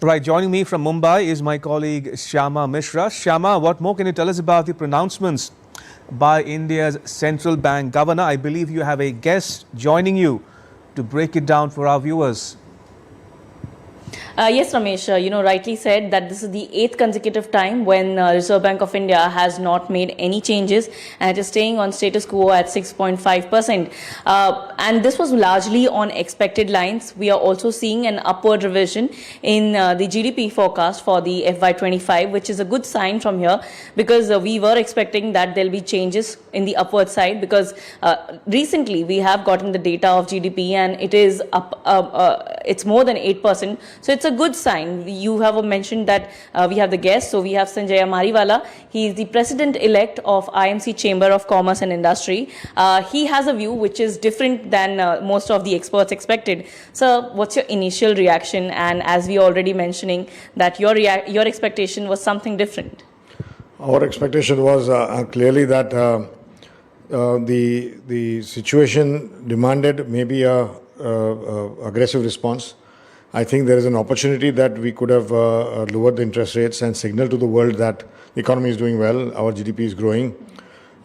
Right, joining me from Mumbai is my colleague Shyama Mishra. Shyama, what more can you tell us about the pronouncements by India's central bank governor? I believe you have a guest joining you to break it down for our viewers. Yes, Ramesh, rightly said that this is the 8th consecutive time when Reserve Bank of India has not made any changes and it is staying on status quo at 6.5%. And this was largely on expected lines. We are also seeing an upward revision in the GDP forecast for the FY25, which is a good sign from here because we were expecting that there'll be changes in the upward side because recently we have gotten the data of GDP and it is up, it's more than 8%. So it's a good sign. You have mentioned that we have the guest. So we have Sanjaya Mariwala. He is the president-elect of IMC Chamber of Commerce and Industry. He has a view which is different than most of the experts expected. So what's your initial reaction? And as we already mentioning that your expectation was something different. Our expectation was clearly that the situation demanded maybe a aggressive response. I think there is an opportunity that we could have lowered the interest rates and signaled to the world that the economy is doing well, our GDP is growing.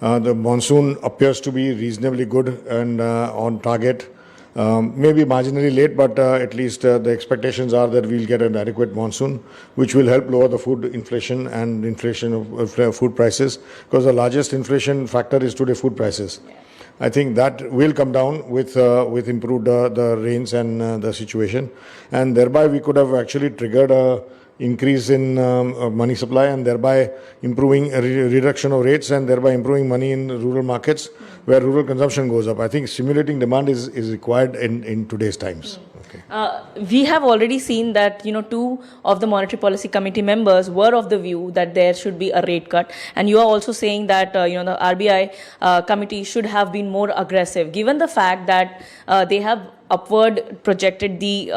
The monsoon appears to be reasonably good and on target. Maybe marginally late, but at least the expectations are that we'll get an adequate monsoon, which will help lower the food inflation and inflation of food prices, because the largest inflation factor is today food prices. I think that will come down with improved the rains and the situation, and thereby we could have actually triggered a increase in money supply and thereby improving a reduction of rates and thereby improving money in rural markets where rural consumption goes up. I think stimulating demand is required in today's times. Okay. We have already seen that, two of the Monetary Policy Committee members were of the view that there should be a rate cut. And you are also saying that, the RBI committee should have been more aggressive, given the fact that they have upward projected the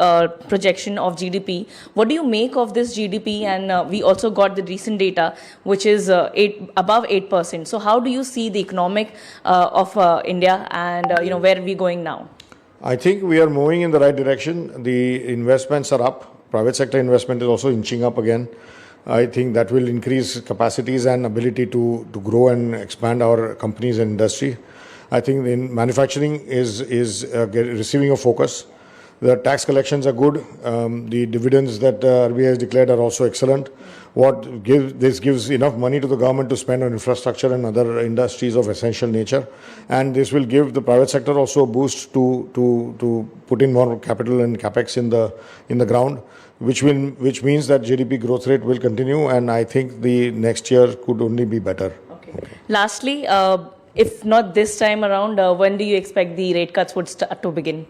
projection of GDP. What do you make of this GDP? And we also got the recent data, which is above 8%. So how do you see the economic of India and, where are we going now? I think we are moving in the right direction. The investments are up. Private sector investment is also inching up again. I think that will increase capacities and ability to grow and expand our companies and industry. I think in manufacturing is receiving a focus. The tax collections are good. The dividends that RBI has declared are also excellent. This gives enough money to the government to spend on infrastructure and other industries of essential nature, and this will give the private sector also a boost to put in more capital and capex in the ground, which means that GDP growth rate will continue, and I think the next year could only be better. Okay. Lastly, if not this time around, when do you expect the rate cuts would start to begin?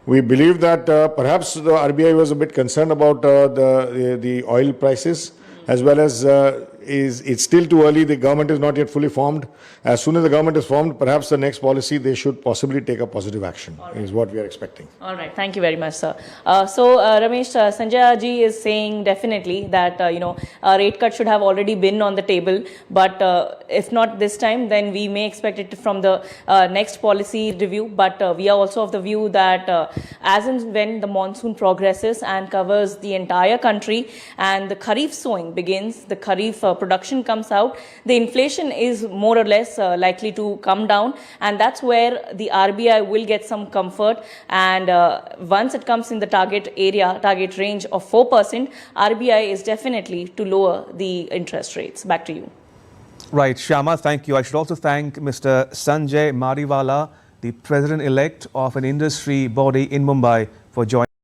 We believe that perhaps the RBI was a bit concerned about the oil prices, as well as it's still too early. The government is not yet fully formed. As soon as the government is formed, perhaps the next policy, they should possibly take a positive action, is what we are expecting. All right. Thank you very much, sir. Ramesh, Sanjay ji is saying definitely that, a rate cut should have already been on the table. But if not this time, then we may expect it from the next policy review. But we are also of the view that as and when the monsoon progresses and covers the entire country and the Kharif sowing begins, the Kharif production comes out, the inflation is more or less likely to come down, and that's where the RBI will get some comfort. And once it comes in the target range of 4%, RBI is definitely to lower the interest rates. Back to you. Right, Shyama, thank you. I should also thank Mr. Sanjay Mariwala, the president-elect of an industry body in Mumbai, for joining